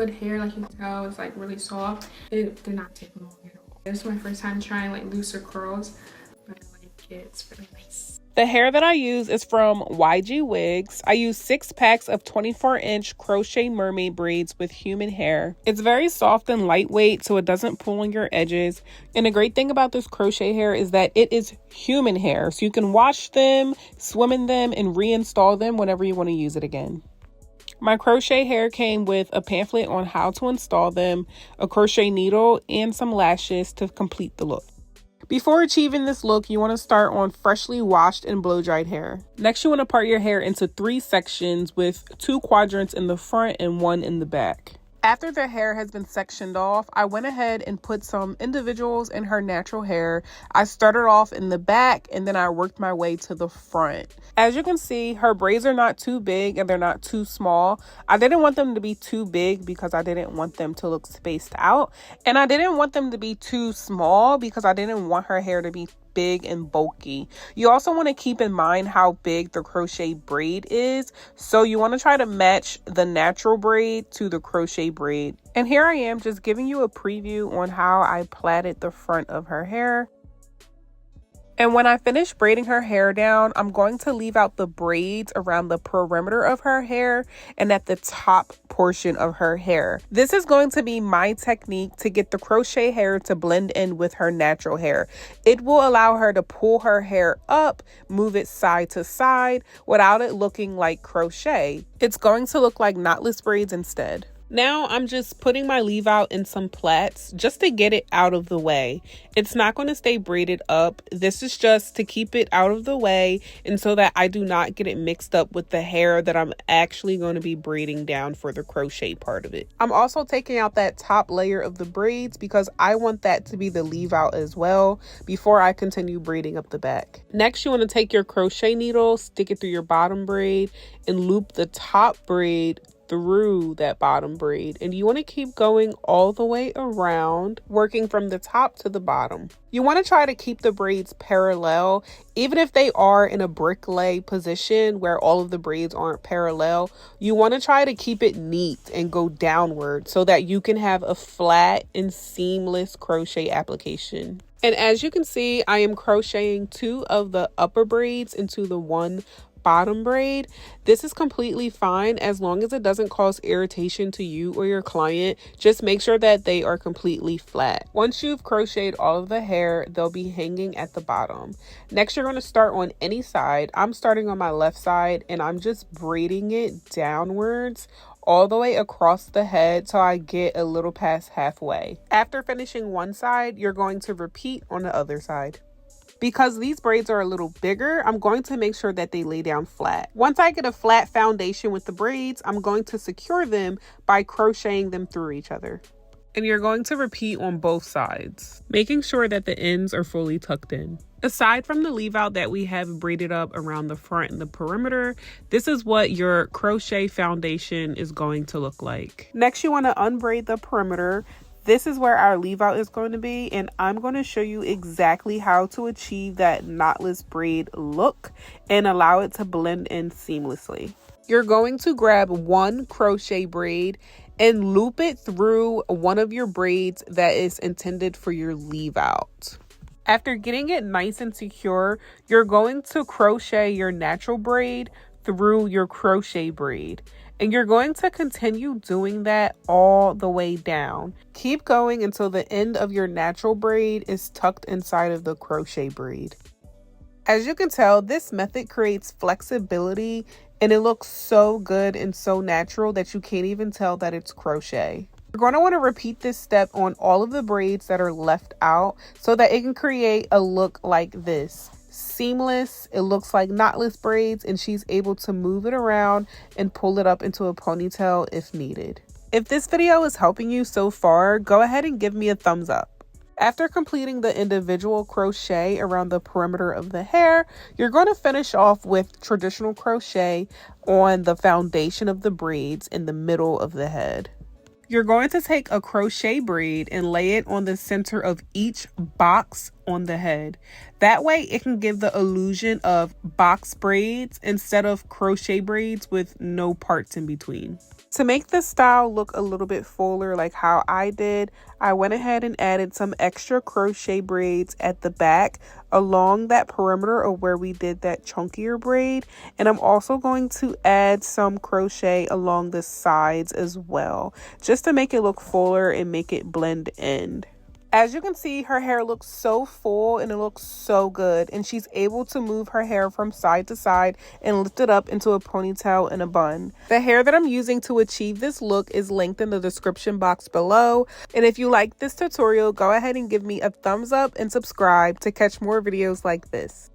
good hair. Like you can tell, it's like really soft. It did not take long at all. This is my first time trying like looser curls, but I like it. It's really nice. The hair that I use is from YG Wigs. I use 6 packs of 24-inch crochet mermaid braids with human hair. It's very soft and lightweight, so it doesn't pull on your edges. And the great thing about this crochet hair is that it is human hair, so you can wash them, swim in them, and reinstall them whenever you want to use it again. My crochet hair came with a pamphlet on how to install them, a crochet needle, and some lashes to complete the look. Before achieving this look, you want to start on freshly washed and blow-dried hair. Next, you want to part your hair into 3 sections with 2 quadrants in the front and 1 in the back. After the hair has been sectioned off, I went ahead and put some individuals in her natural hair. I started off in the back and then I worked my way to the front. As you can see, her braids are not too big and they're not too small. I didn't want them to be too big because I didn't want them to look spaced out. And I didn't want them to be too small because I didn't want her hair to be big and bulky. You also want to keep in mind how big the crochet braid is, so you want to try to match the natural braid to the crochet braid. And here I am just giving you a preview on how I plaited the front of her hair. And when I finish braiding her hair down, I'm going to leave out the braids around the perimeter of her hair and at the top portion of her hair. This is going to be my technique to get the crochet hair to blend in with her natural hair. It will allow her to pull her hair up, move it side to side without it looking like crochet. It's going to look like knotless braids instead. Now I'm just putting my leave out in some plaits just to get it out of the way. It's not going to stay braided up. This is just to keep it out of the way and so that I do not get it mixed up with the hair that I'm actually going to be braiding down for the crochet part of it. I'm also taking out that top layer of the braids because I want that to be the leave out as well before I continue braiding up the back. Next, you want to take your crochet needle, stick it through your bottom braid and loop the top braid through that bottom braid, and you want to keep going all the way around, working from the top to the bottom. You want to try to keep the braids parallel, even if they are in a brick lay position where all of the braids aren't parallel. You want to try to keep it neat and go downward so that you can have a flat and seamless crochet application. And as you can see, I am crocheting 2 of the upper braids into the 1 bottom braid. This is completely fine as long as it doesn't cause irritation to you or your client. Just make sure that they are completely flat. Once you've crocheted all of the hair, they'll be hanging at the bottom. Next, you're going to start on any side. I'm starting on my left side and I'm just braiding it downwards all the way across the head till I get a little past halfway. After finishing one side, you're going to repeat on the other side. Because these braids are a little bigger, I'm going to make sure that they lay down flat. Once I get a flat foundation with the braids, I'm going to secure them by crocheting them through each other. And you're going to repeat on both sides, making sure that the ends are fully tucked in. Aside from the leave out that we have braided up around the front and the perimeter, this is what your crochet foundation is going to look like. Next, you want to unbraid the perimeter. This is where our leave out is going to be, and I'm going to show you exactly how to achieve that knotless braid look and allow it to blend in seamlessly. You're going to grab 1 crochet braid and loop it through one of your braids that is intended for your leave out. After getting it nice and secure, you're going to crochet your natural braid through your crochet braid. And you're going to continue doing that all the way down. Keep going until the end of your natural braid is tucked inside of the crochet braid. As you can tell, this method creates flexibility and it looks so good and so natural that you can't even tell that it's crochet. You're going to want to repeat this step on all of the braids that are left out so that it can create a look like this. Seamless, it looks like knotless braids, and she's able to move it around and pull it up into a ponytail if needed. If this video is helping you so far, go ahead and give me a thumbs up. After completing the individual crochet around the perimeter of the hair, you're going to finish off with traditional crochet on the foundation of the braids in the middle of the head. You're going to take a crochet braid and lay it on the center of each box on the head. That way it can give the illusion of box braids instead of crochet braids with no parts in between. To make this style look a little bit fuller like how I did, I went ahead and added some extra crochet braids at the back along that perimeter of where we did that chunkier braid. And I'm also going to add some crochet along the sides as well, just to make it look fuller and make it blend in. As you can see, her hair looks so full and it looks so good, and she's able to move her hair from side to side and lift it up into a ponytail and a bun. The hair that I'm using to achieve this look is linked in the description box below. And if you like this tutorial, go ahead and give me a thumbs up and subscribe to catch more videos like this.